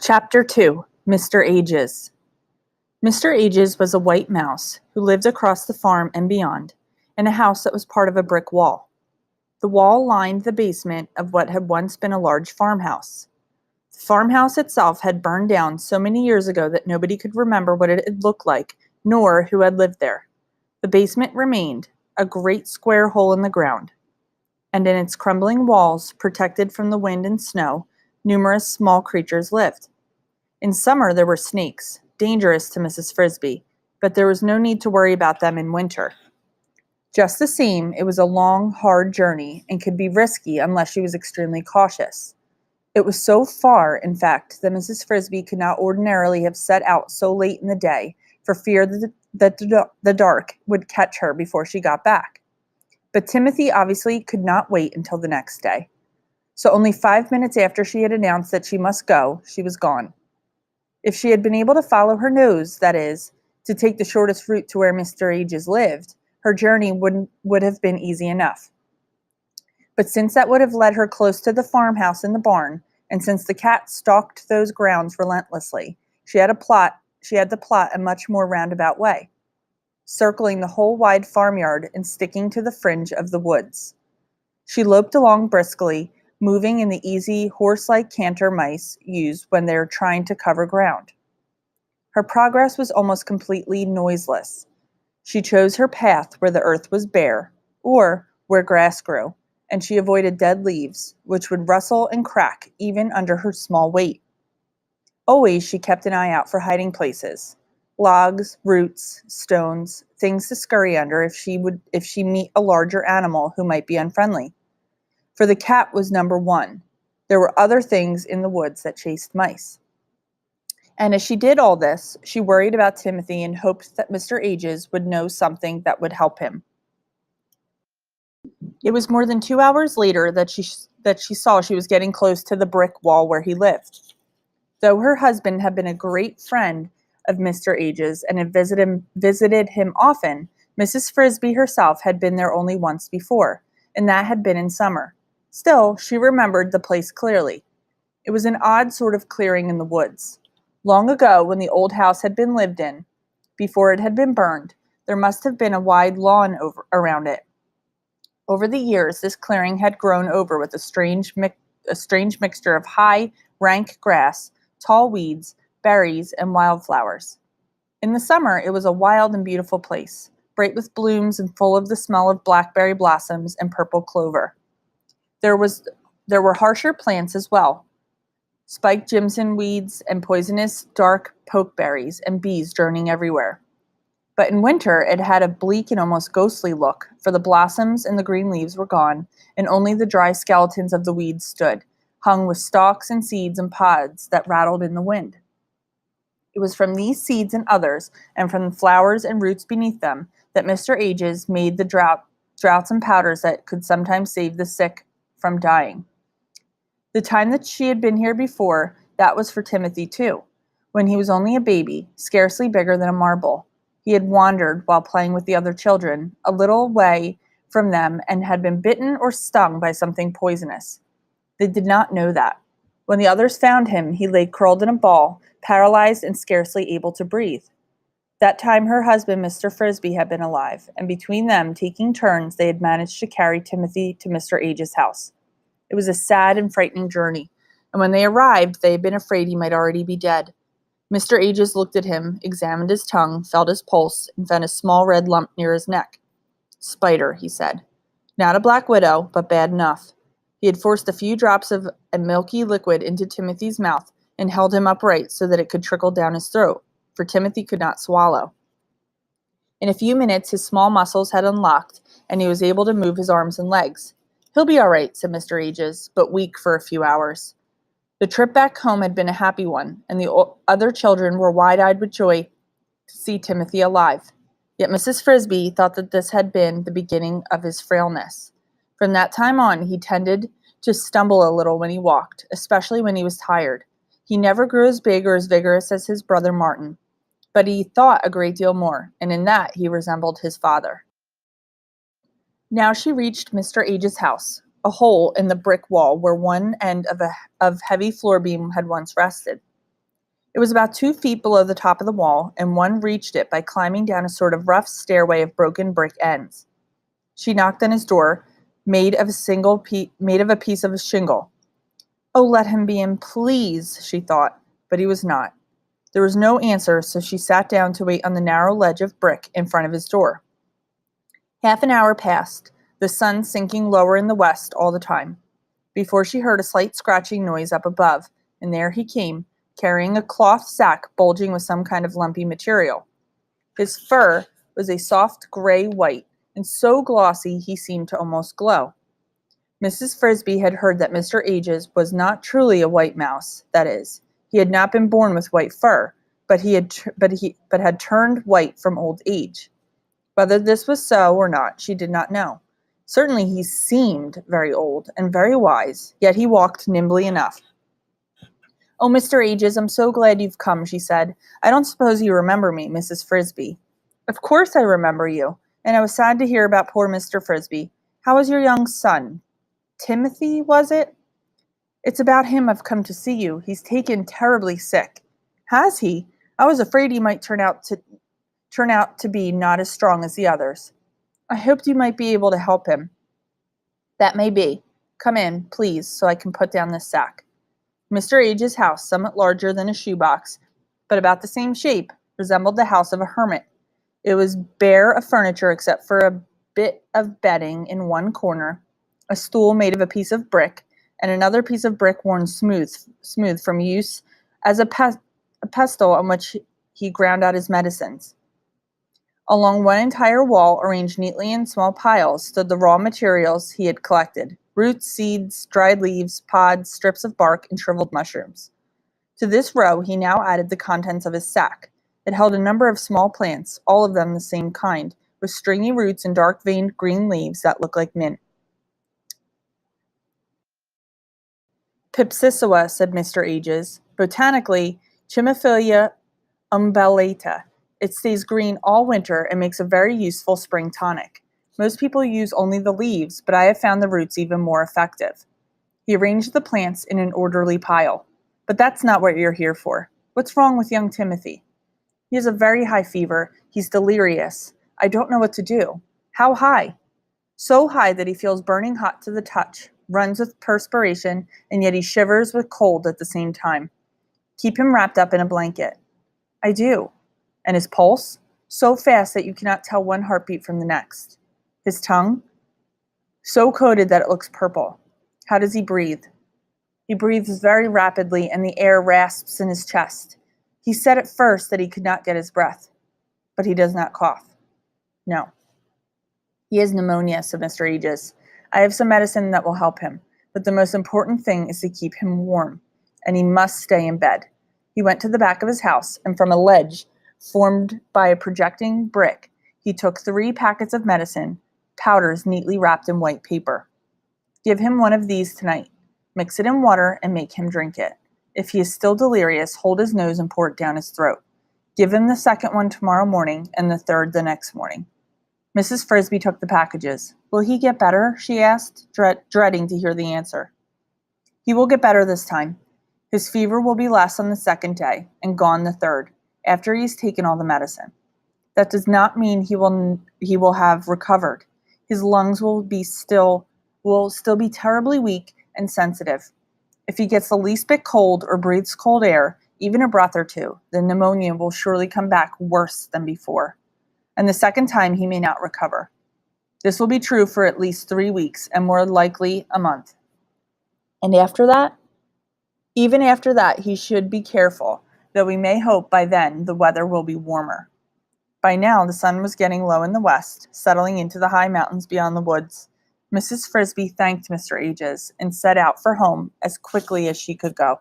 Chapter 2, Mr. Ages. Mr. Ages was a white mouse who lived across the farm and beyond, in a house that was part of a brick wall. The wall lined the basement of what had once been a large farmhouse. The farmhouse itself had burned down so many years ago that nobody could remember what it had looked like, nor who had lived there. The basement remained, a great square hole in the ground, and in its crumbling walls, protected from the wind and snow, numerous small creatures lived. In summer there were snakes, dangerous to Mrs. Frisby, but there was no need to worry about them in winter. Just the same, it was a long, hard journey and could be risky unless she was extremely cautious. It was so far, in fact, that Mrs. Frisby could not ordinarily have set out so late in the day for fear that the dark would catch her before she got back. But Timothy obviously could not wait until the next day. So only 5 minutes after she had announced that she must go, she was gone. If she had been able to follow her nose, that is, to take the shortest route to where Mr. Ages lived, her journey would have been easy enough. But since that would have led her close to the farmhouse and the barn, and since the cat stalked those grounds relentlessly, she had to plot a much more roundabout way, circling the whole wide farmyard and sticking to the fringe of the woods. She loped along briskly, moving in the easy, horse-like canter mice use when they are trying to cover ground. Her progress was almost completely noiseless. She chose her path where the earth was bare, or where grass grew, and she avoided dead leaves, which would rustle and crack even under her small weight. Always she kept an eye out for hiding places, logs, roots, stones, things to scurry under if she meet a larger animal who might be unfriendly. For the cat was number one. There were other things in the woods that chased mice. And as she did all this, she worried about Timothy and hoped that Mr. Ages would know something that would help him. It was more than 2 hours later that she saw she was getting close to the brick wall where he lived. Though her husband had been a great friend of Mr. Ages and had visited him often, Mrs. Frisby herself had been there only once before, and that had been in summer. Still, she remembered the place clearly. It was an odd sort of clearing in the woods. Long ago, when the old house had been lived in, before it had been burned, there must have been a wide lawn around it. Over the years, this clearing had grown over with a strange mixture of high, rank grass, tall weeds, berries, and wildflowers. In the summer, it was a wild and beautiful place, bright with blooms and full of the smell of blackberry blossoms and purple clover. There were harsher plants as well, spiked jimson weeds and poisonous dark pokeberries and bees droning everywhere. But in winter, it had a bleak and almost ghostly look, for the blossoms and the green leaves were gone, and only the dry skeletons of the weeds stood, hung with stalks and seeds and pods that rattled in the wind. It was from these seeds and others, and from the flowers and roots beneath them, that Mr. Ages made the draughts and powders that could sometimes save the sick from dying. The time that she had been here before, that was for Timothy too. When he was only a baby, scarcely bigger than a marble, he had wandered, while playing with the other children, a little way from them and had been bitten or stung by something poisonous. They did not know that. When the others found him, he lay curled in a ball, paralyzed and scarcely able to breathe. That time her husband, Mr. Frisby, had been alive, and between them, taking turns, they had managed to carry Timothy to Mr. Ages' house. It was a sad and frightening journey, and when they arrived, they had been afraid he might already be dead. Mr. Ages looked at him, examined his tongue, felt his pulse, and found a small red lump near his neck. "Spider," he said. "Not a black widow, but bad enough." He had forced a few drops of a milky liquid into Timothy's mouth and held him upright so that it could trickle down his throat, for Timothy could not swallow. In a few minutes his small muscles had unlocked, and he was able to move his arms and legs. "He'll be all right," said Mr. Ages, "but weak for a few hours." The trip back home had been a happy one, and the other children were wide-eyed with joy to see Timothy alive. Yet Mrs. Frisby thought that this had been the beginning of his frailness. From that time on, he tended to stumble a little when he walked, especially when he was tired. He never grew as big or as vigorous as his brother Martin, but he thought a great deal more, and in that he resembled his father. Now she reached Mr. Ages' house, a hole in the brick wall where one end of heavy floor beam had once rested. It was about 2 feet below the top of the wall, and one reached it by climbing down a sort of rough stairway of broken brick ends. She knocked on his door, made of a piece of shingle. "Oh, let him be in, please," she thought, but he was not. There was no answer, so she sat down to wait on the narrow ledge of brick in front of his door. Half an hour passed, the sun sinking lower in the west all the time, before she heard a slight scratching noise up above, and there he came, carrying a cloth sack bulging with some kind of lumpy material. His fur was a soft gray-white, and so glossy he seemed to almost glow. Mrs. Frisby had heard that Mr. Ages was not truly a white mouse, that is, he had not been born with white fur, but had turned white from old age. Whether this was so or not, she did not know. Certainly he seemed very old and very wise, yet he walked nimbly enough. "Oh, Mr. Ages, I'm so glad you've come," she said. "I don't suppose you remember me, Mrs. Frisby." "Of course I remember you, and I was sad to hear about poor Mr. Frisby. How is your young son? Timothy, was it?" "It's about him I've come to see you. He's taken terribly sick." "Has he? I was afraid he might turn out to be not as strong as the others." "I hoped you might be able to help him." "That may be. Come in, please, so I can put down this sack." Mr. Age's house, somewhat larger than a shoebox, but about the same shape, resembled the house of a hermit. It was bare of furniture except for a bit of bedding in one corner, a stool made of a piece of brick, and another piece of brick worn smooth from use as a pestle on which he ground out his medicines. Along one entire wall, arranged neatly in small piles, stood the raw materials he had collected: roots, seeds, dried leaves, pods, strips of bark, and shriveled mushrooms. To this row he now added the contents of his sack. It held a number of small plants, all of them the same kind, with stringy roots and dark-veined green leaves that looked like mint. "Pipsissewa," said Mr. Ages. "Botanically, Chimaphila umbellata. It stays green all winter and makes a very useful spring tonic. Most people use only the leaves, but I have found the roots even more effective." He arranged the plants in an orderly pile. "But that's not what you're here for. What's wrong with young Timothy?" "He has a very high fever. He's delirious. I don't know what to do." "How high?" "So high that he feels burning hot to the touch, runs with perspiration, and yet he shivers with cold at the same time." "Keep him wrapped up in a blanket." "I do." "And his pulse?" "So fast that you cannot tell one heartbeat from the next." "His tongue?" "So coated that it looks purple." "How does he breathe?" "He breathes very rapidly, and the air rasps in his chest. He said at first that he could not get his breath." "But he does not cough?" "No." "He has pneumonia," said Mr. Ages. "I have some medicine that will help him, but the most important thing is to keep him warm, and he must stay in bed." He went to the back of his house, and from a ledge formed by a projecting brick, he took 3 packets of medicine, powders neatly wrapped in white paper. "Give him one of these tonight. Mix it in water and make him drink it. If he is still delirious, hold his nose and pour it down his throat. Give him the second one tomorrow morning and the third the next morning." Mrs. Frisby took the packages. "Will he get better?" she asked, dreading to hear the answer. "He will get better this time. His fever will be less on the second day, and gone the third, after he has taken all the medicine. That does not mean he will have recovered. His lungs will still be terribly weak and sensitive. If he gets the least bit cold or breathes cold air, even a breath or two, the pneumonia will surely come back worse than before. And the second time he may not recover. This will be true for at least 3 weeks, and more likely a month. And after that? Even after that, he should be careful, though we may hope by then the weather will be warmer." By now the sun was getting low in the west, settling into the high mountains beyond the woods. Mrs. Frisby thanked Mr. Ages and set out for home as quickly as she could go.